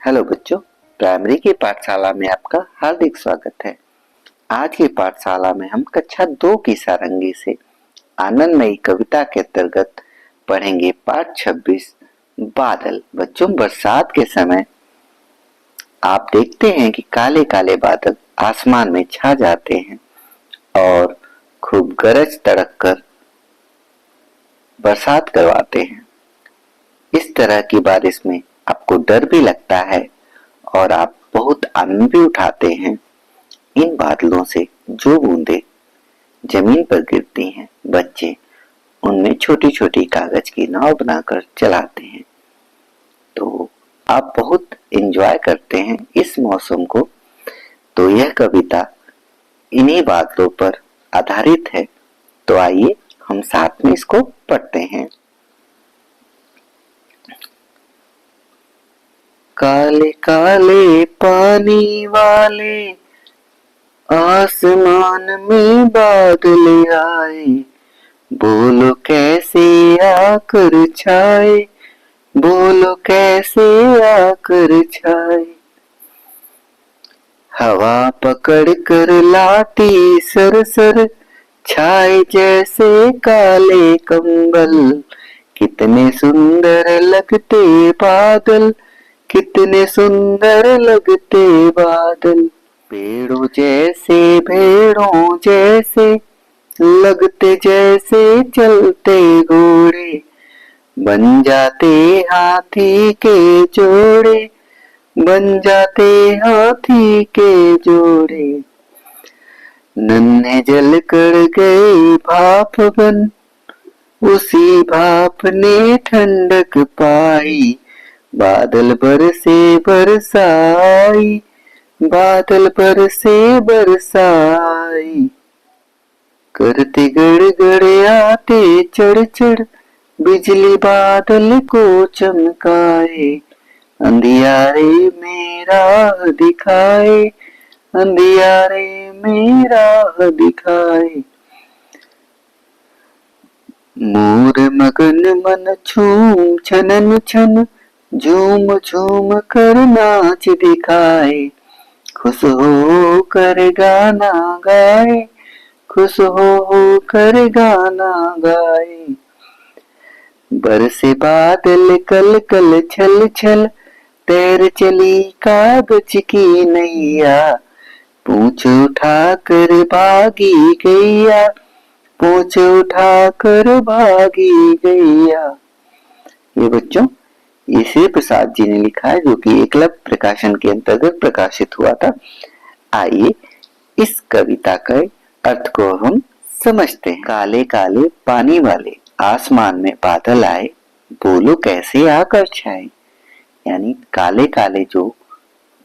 Hello बच्चों, primary की पाठशाला में आपका हार्दिक स्वागत है। आज की पाठशाला में हम कक्षा 2 की सारंगी से आनंदमयी कविता के अंतर्गत पढ़ेंगे पाठ 26 बादल। बच्चों, बरसात के समय आप देखते हैं कि काले काले बादल आसमान में छा जाते हैं और खूब गरज तड़क कर बरसात करवाते हैं। इस तरह की बारिश में आपको डर भी लगता है और आप बहुत आनंद भी उठाते हैं। इन बादलों से जो बूंदें जमीन पर गिरती हैं, बच्चे उनमें छोटी छोटी कागज की नाव बनाकर चलाते हैं। तो आप बहुत एंजॉय करते हैं इस मौसम को। तो यह कविता इन्हीं बादलों पर आधारित है। तो आइए हम साथ में इसको पढ़ते हैं। काले काले पानी वाले आसमान में बादल आए, बोलो कैसे आकर छाए, बोलो कैसे आकर छाए। हवा पकड़ कर लाती सरसर, छाए जैसे काले कंबल। कितने सुंदर लगते बादल, कितने सुंदर लगते बादल। पेड़ों जैसे भेड़ों जैसे, लगते जैसे चलते घोड़े। बन जाते हाथी के जोड़े, बन जाते हाथी के जोड़े। नन्हे जल कर गए भाप बन, उसी भाप ने ठंडक पाई। बादल बरसे बरसाई, बादल बरसे बरसाई। करते गड़गड़ आते चढ़ चढ़, बिजली बादल को चमकाए। अंधियारे में राह दिखाए, अंधियारे में राह दिखाए। मोर मगन मन छूम छनन छन, झूम झूम कर नाच दिखाए। खुश हो कर गाना गाए, खुश हो कर गाना गाए। बरसे बादल कल कल छल छल, तैर चली कागज की नैया। पूंछ उठा कर भागी गैया, पूंछ उठा कर भागी गैया। ये बच्चों, ये श्री प्रसाद जी ने लिखा है, जो कि एकलव्य प्रकाशन के अंतर्गत प्रकाशित हुआ था। आइए इस कविता के अर्थ को हम समझते हैं। काले काले पानी वाले आसमान में बादल आए, बोलो कैसे आकर छाए। यानी काले काले जो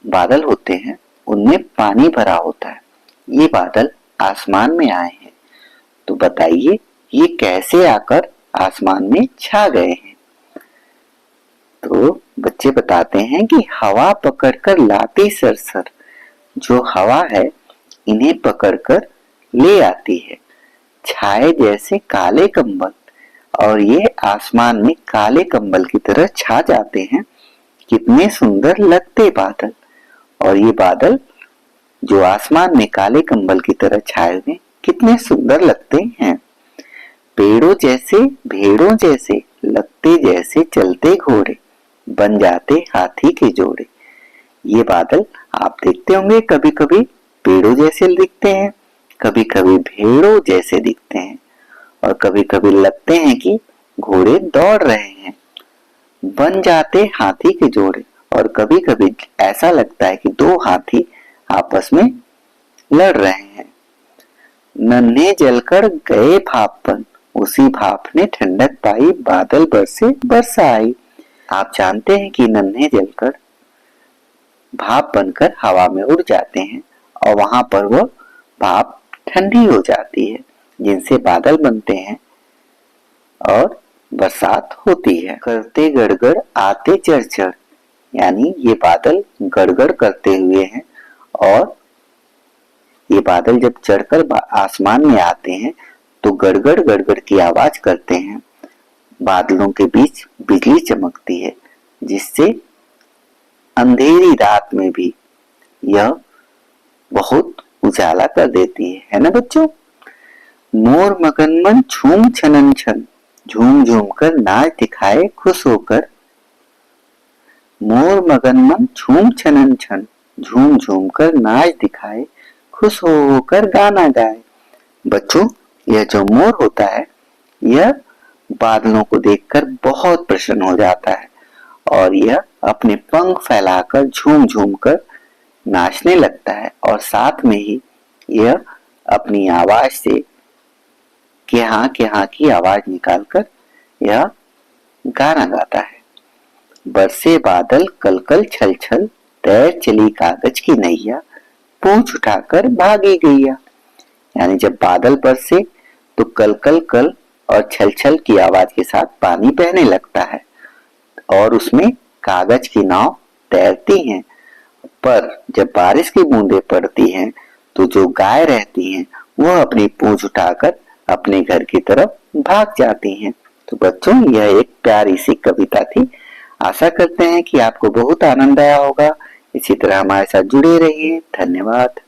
बादल होते हैं उनमें पानी भरा होता है। ये बादल आसमान में आए हैं, तो बताइए ये कैसे आकर आसमान में छा गए हैं। तो बच्चे बताते हैं कि हवा पकड़कर लाती सरसर, जो हवा है इन्हें पकड़कर ले आती है। छाए जैसे काले कंबल, और ये आसमान में काले कंबल की तरह छा जाते हैं। कितने सुंदर लगते बादल, और ये बादल जो आसमान में काले कंबल की तरह छाए हुए कितने सुंदर लगते हैं। पेड़ों जैसे भेड़ों जैसे, लगते जैसे चलते घोड़े। बन जाते हाथी के जोड़े। ये बादल आप देखते होंगे कभी कभी पेड़ों जैसे दिखते हैं, कभी कभी भेड़ों जैसे दिखते हैं, और कभी कभी लगते हैं कि घोड़े दौड़ रहे हैं। बन जाते हाथी के जोड़े, और कभी कभी ऐसा लगता है कि दो हाथी आपस में लड़ रहे हैं। नन्हे जलकर गए भापन, उसी भाप ने ठंडक पाई। बादल बरसे बरसाई। आप जानते हैं कि नन्हे जलकर भाप बनकर हवा में उड़ जाते हैं, और वहां पर वह भाप ठंडी हो जाती है, जिनसे बादल बनते हैं और बरसात होती है। करते गड़गड़ आते चढ़ चढ़, यानी ये बादल गड़गड़ करते हुए हैं, और ये बादल जब चढ़कर आसमान में आते हैं तो गड़गड़ गड़गड़ की आवाज करते हैं। बादलों के बीच बिजली चमकती है, जिससे अंधेरी रात में भी यह बहुत उजाला कर देती है ना बच्चों। मोर मगन मन झूम छनन छन, झूम झूम कर नाच दिखाए खुश होकर। मोर मगन मन झूम छनन छन, झूम झूम कर नाच दिखाए खुश होकर गाना गाए। बच्चों, यह जो मोर होता है यह बादलों को देखकर बहुत प्रसन्न हो जाता है और यह अपने पंख फैलाकर झूम झूम कर नाचने लगता है और साथ में ही यह अपनी आवाज से के हाँ की आवाज निकालकर यह गाना गाता है। बरसे बादल कल कल छल छल, तैर चली कागज की नैया, पूंछ उठाकर भागी गैया। यानी जब बादल बरसे तो कल कल कल और छल छल की आवाज के साथ पानी बहने लगता है और उसमें कागज की नाव तैरती हैं। पर जब बारिश की बूंदें पड़ती हैं तो जो गाय रहती हैं वह अपनी पूंछ उठाकर अपने घर की तरफ भाग जाती हैं। तो बच्चों, यह एक प्यारी सी कविता थी। आशा करते हैं कि आपको बहुत आनंद आया होगा। इसी तरह हमारे साथ जुड़े रहिए। धन्यवाद।